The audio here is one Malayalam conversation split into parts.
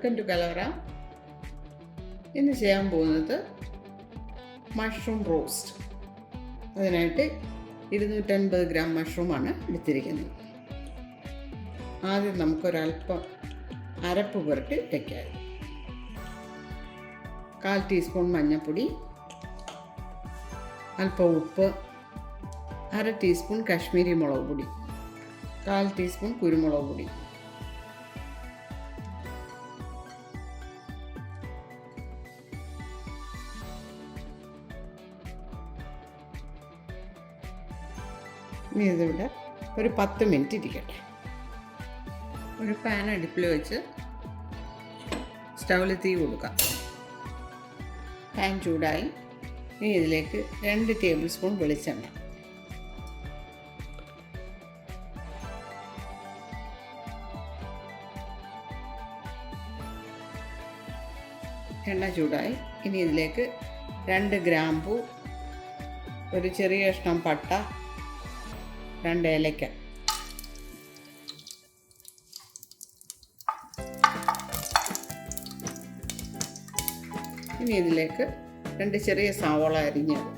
വെൽക്കം ടു കലവറ. ഇന്ന് ചെയ്യാൻ പോകുന്നത് മഷ്റൂം റോസ്റ്റ്. അതിനായിട്ട് 250 ഗ്രാം മഷ്റൂമാണ് എടുത്തിരിക്കുന്നത്. ആദ്യം നമുക്കൊരല്പം അരപ്പ് പുരട്ടി വയ്ക്കാം. 1/4 ടീസ്പൂൺ മഞ്ഞൾപ്പൊടി, അല്പം ഉപ്പ്, 1/2 ടീസ്പൂൺ കാശ്മീരി മുളക് പൊടി, 1/4 ടീസ്പൂൺ കുരുമുളക് പൊടി, ഇനി ഇതിവിടെ ഒരു 10 മിനിറ്റ് ഇരിക്കട്ടെ. ഒരു പാൻ അടുപ്പിൽ വെച്ച് സ്റ്റൗവിൽ തീ കൊടുക്കാം. പാൻ ചൂടായി. ഇനി ഇതിലേക്ക് 2 ടേബിൾ സ്പൂൺ വെളിച്ചെണ്ണ, എണ്ണ ചൂടായി. ഇനി ഇതിലേക്ക് 2 ഗ്രാമ്പൂ, ഒരു ചെറിയ കഷ്ണം പട്ട, 2 ഏലക്ക, ഇനി ഇതിലേക്ക് 2 ചെറിയ സവാള അരിഞ്ഞത്,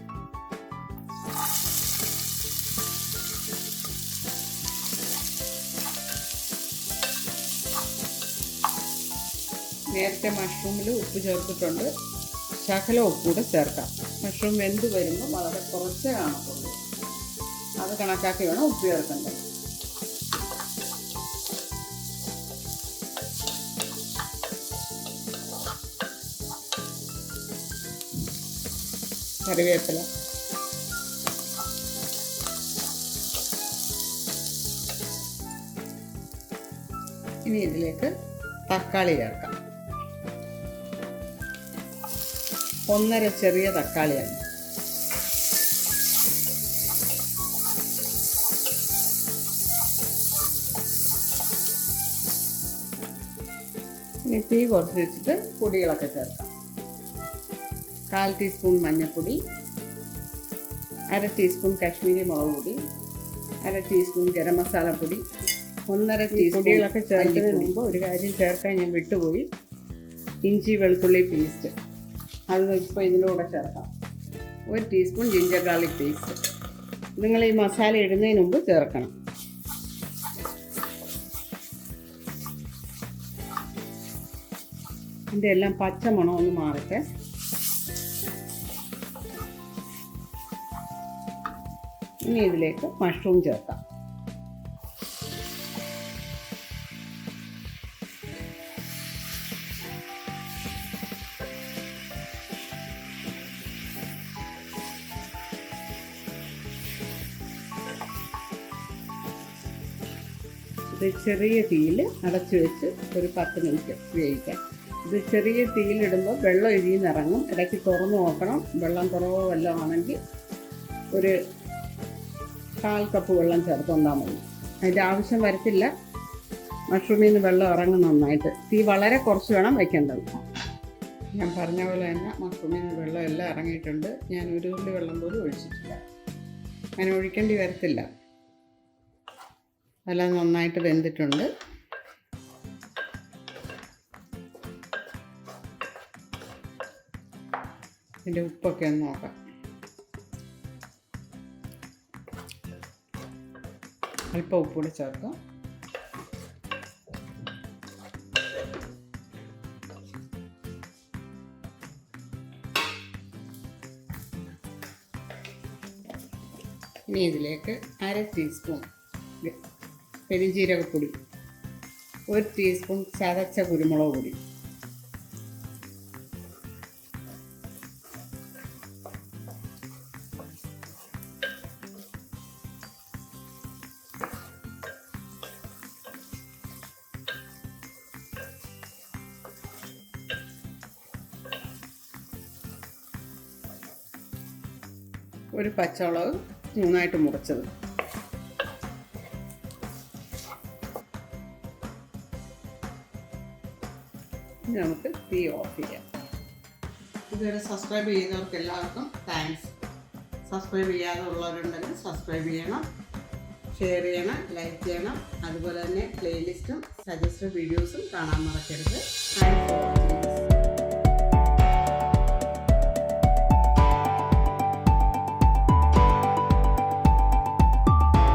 നേരത്തെ മഷ്റൂമിൽ ഉപ്പ് ചേർത്തിട്ടുണ്ട്. ശകലം ഉപ്പൂടെ ചേർക്കാം. മഷ്റൂം വെന്ത് വരുമ്പോൾ വളരെ കുറച്ചേ കാണത്തുള്ളൂ. അത് കണക്കാക്കി വേണം ഉപ്പ് ചേർക്കേണ്ടത്. കറിവേപ്പില, ഇനി ഇതിലേക്ക് തക്കാളി ചേർക്കാം. 1.5 ചെറിയ തക്കാളിയാണ്. ഇനി തീ കുറച്ച് വെച്ചിട്ട് പൊടികളൊക്കെ ചേർക്കാം. 1/4 ടീസ്പൂൺ മഞ്ഞൾപ്പൊടി, 1/2 ടീസ്പൂൺ കാശ്മീരി മുളക് പൊടി, 1/2 ടീസ്പൂൺ ഗരം മസാലപ്പൊടി, 1.5 ടീസ്പൂൺ. പൊടികളൊക്കെ ചേർക്കുന്നതിന് മുമ്പ് ഒരു കാര്യം ചേർക്കാൻ ഞാൻ വിട്ടുപോയി. ഇഞ്ചി വെളുത്തുള്ളി പേസ്റ്റ്, അത് ഇപ്പോൾ ഇതിൻ്റെ കൂടെ ചേർക്കാം. 1 ടീസ്പൂൺ ജിഞ്ചർ ഗാർലിക് പേസ്റ്റ്. നിങ്ങൾ ഈ മസാല ഇടുന്നതിന് മുമ്പ് ചേർക്കണം. ഇതിൻ്റെ എല്ലാം പച്ച മണം ഒന്ന് മാറട്ടെ. ഇനി ഇതിലേക്ക് മഷ്റൂം ചേർക്കാം. ഇത് ചെറിയ തീയിൽ അടച്ചു വെച്ച് ഒരു 10 മിനിറ്റ് വേവിക്കാം. ഇത് ചെറിയ തീയിലിടുമ്പോൾ വെള്ളം ഇഴിഞ്ഞിറങ്ങും. ഇടയ്ക്ക് തുറന്ന് നോക്കണം. വെള്ളം കുറവോ വല്ലതും ആണെങ്കിൽ ഒരു 1/4 കപ്പ് വെള്ളം ചേർത്തുകൊണ്ടാൽ മതി. അതിൻ്റെ ആവശ്യം വരത്തില്ല. മഷ്റൂമിൽ നിന്ന് വെള്ളം ഇറങ്ങും നന്നായിട്ട്. തീ വളരെ കുറച്ച് വേണം വയ്ക്കേണ്ടത്. ഞാൻ പറഞ്ഞ പോലെ തന്നെ മഷ്റൂമിൽ നിന്ന് വെള്ളം എല്ലാം ഇറങ്ങിയിട്ടുണ്ട്. ഞാൻ ഒരു തുള്ളി വെള്ളം പോലും ഒഴിച്ചിട്ടില്ല. അങ്ങനെ ഒഴിക്കേണ്ടി വരത്തില്ല. എല്ലാം നന്നായിട്ട് വെന്തിട്ടുണ്ട്. ഇതിൻ്റെ ഉപ്പൊക്കെ ഒന്ന് നോക്കാം. അല്പം ഉപ്പൂടെ ചേർക്കാം. ഇനി ഇതിലേക്ക് 1/2 ടീസ്പൂൺ പെരുംജീരകപ്പൊടി, 1 ടീസ്പൂൺ ചതച്ച കുരുമുളക് പൊടി, ഒരു പച്ചമുളക് 3ആയിട്ട് മുറിച്ചത്. നമുക്ക് തീ ഓഫ് ചെയ്യാം. ഇതുവരെ സബ്സ്ക്രൈബ് ചെയ്യുന്നവർക്ക് എല്ലാവർക്കും താങ്ക്സ്. സബ്സ്ക്രൈബ് ചെയ്യാതെ ഉള്ളവരുണ്ടെങ്കിൽ സബ്സ്ക്രൈബ് ചെയ്യണം. ഷെയർ ചെയ്യണം, ലൈക്ക് ചെയ്യണം. അതുപോലെ തന്നെ പ്ലേലിസ്റ്റും സജസ്റ്റഡ് വീഡിയോസും കാണാൻ മറക്കരുത്. Thanks for watching.